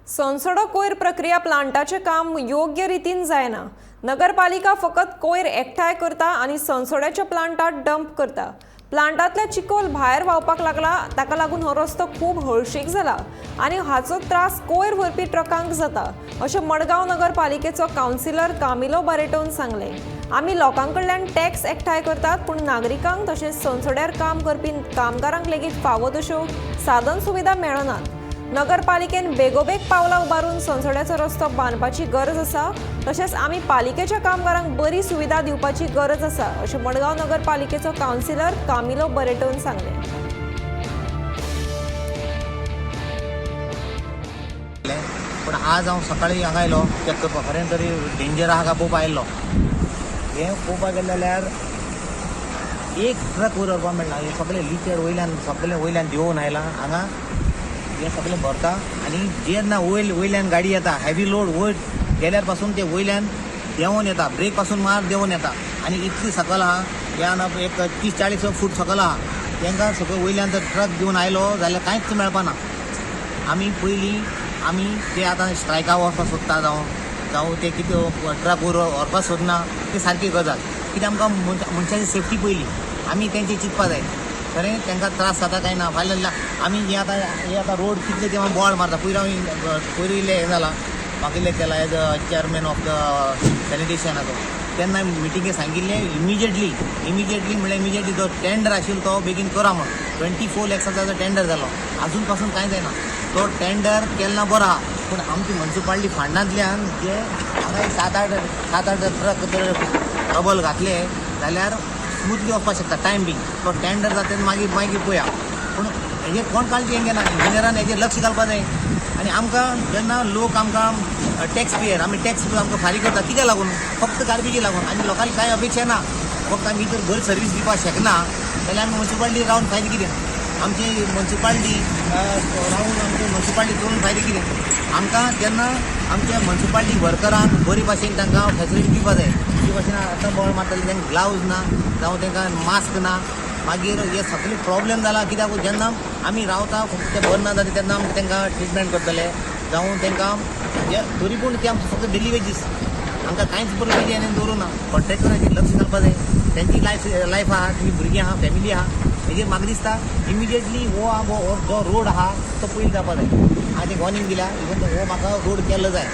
संसदो कोयर प्रक्रिया प्लांटाचे काम योग्य रीतीन जायना। नगरपालिका फकत कोयर एकठांय करता आणि संसोड्याच्या प्लांटात डंप करता। प्लांटातल्या चिकोल भायर व्हांवपाक लागला, ताका लागून हो रस्तो खूब हळशीक जाला आणि हाचो त्रास कोयर व्हरपी ट्रकांक जाता, अशें मडगांव नगरपालिकेचो कावन्सिलर कामिलो बारेटोन सांगले। आमी लोकांकडल्यान टॅक्स एकठांय करतात, पूण नागरिकांक तशेंच संसोड्यार काम करपी कामगारांक लेगीत फावो तश्यो साधन सुविधा मेळनात। नगरपालिकेन बेगोबेग पावलां उबारून संसोड्याचो रस्तो बांदपाची गरज आसा, तशेंच आमी पालिकेच्या कामगारांक बरी सुविधा दिवपाची गरज आसा, अशें मडगांव नगरपालिकेचो कावन्सिलर कामिलो बारेटोन सांगले। पण आज हांव सकाळी हांगा आयलो चॅक करपाक, खरें तरी डेंजर आहा काय पळोवपाक आयल्लो। हें पळोवपाक गेले जाल्यार एक ट्रक वयर व्हरपाक मेळना। हें सगळें लिचर वयल्यान देंवून आयलां हांगा। हें सगळें भरता आनी जेन्ना वयल्यान गाडी येता, हॅवी लोड वयर गेल्यार पासून ते वयल्यान देंवून येता, ब्रेक पासून मार देंवून येता आनी इतली सकयल आहा, ह्या एक 30-40 फूट सकयल आहा। तांकां सगळें वयल्यान जर ट्रक घेवन आयलो जाल्यार कांयच मेळपाना। आमी ते आतां स्ट्रायकाक वचपाक सोदता जावं ते कितें ट्रक व्हरपाक सोदना, ती सारकी गजाल। कित्याक आमकां मनशाची सेफ्टी पयली, आमी तेंची चिंतपा जाय। खरें तांकां त्रास जाता काय ना, फाल्यां आमी हे आतां रोड कितले तेव्हा बोवाळ मारता। पयलीं इल्लें हें जाला, म्हाका इल्लें केला as a chairman of the सॅनिटेशनाचो। तेन्ना मिटिंगेक सांगिल्लें इमिजिएटली जो टेंडर आशिल्लो तो बेगीन करा म्हण। 24 लॅक्साचो टेंडर जालो, अजून पासून कांय जायना। तो टेंडर केन्ना बरो आहा, पूण आमची म्युनिसिपालिटी फंडांतल्यान जे हांगा 7-8 ट्रक जर डबल घातले जाल्यार स्मूथली वचपाक शकता टायम बींग। तो टेंडर जाता मागीर पळया, पूण हेजेर कोण काळजी घेना। इंजिनियरान हेजेर लक्ष घालपाक जाय। आनी आमकां जेन्ना लोक आमकां टॅक्स पेयर, आमी टॅक्स आमकां फारीक करता कित्याक लागून? फक्त गार्बेजी लागून। आनी लोकांक कांय अपेक्षा ना, फक्त आमी जर बरी सर्वीस दिवपाक शकना जाल्यार आमी म्युनिसिपालिटी रावन फायदो कितें? आमची म्युनिसिपालिटी करून फायदो कितें? आमकां जेन्ना आमच्या म्युनिसिपालिटी वर्करांक बरे भाशेन तांकां फॅसिलिटी दिवपाक जाय। ते भाशेन आतां बोवाळ मारताले तांकां ग्लावज ना, जावं तांकां मास्क ना, मागीर हे सगळे प्रॉब्लेम जाला। कित्याक जेन्ना आमी रावता फक्त ते बरें ना जाता तेन्ना आमकां तांकां ट्रिटमेंट करतले, जावं तांकां तरी पूण ते आमचे फक्त डेली वेजीस, आमकां कांयच बरें वेजी आनी दवरूं ना। कॉन्ट्रॅक्टरांचेर लक्ष घालपाक जाय। तांची लायफ आहा, तांची भुरगीं आहा, फॅमिली आहा। हेजेर म्हाका दिसता इमिजिएटली हो जो रोड आहा तो पयलीं जावपाक जाय। हांवें वॉर्निंग दिल्या, इवन हो म्हाका रोड केल्लो जाय।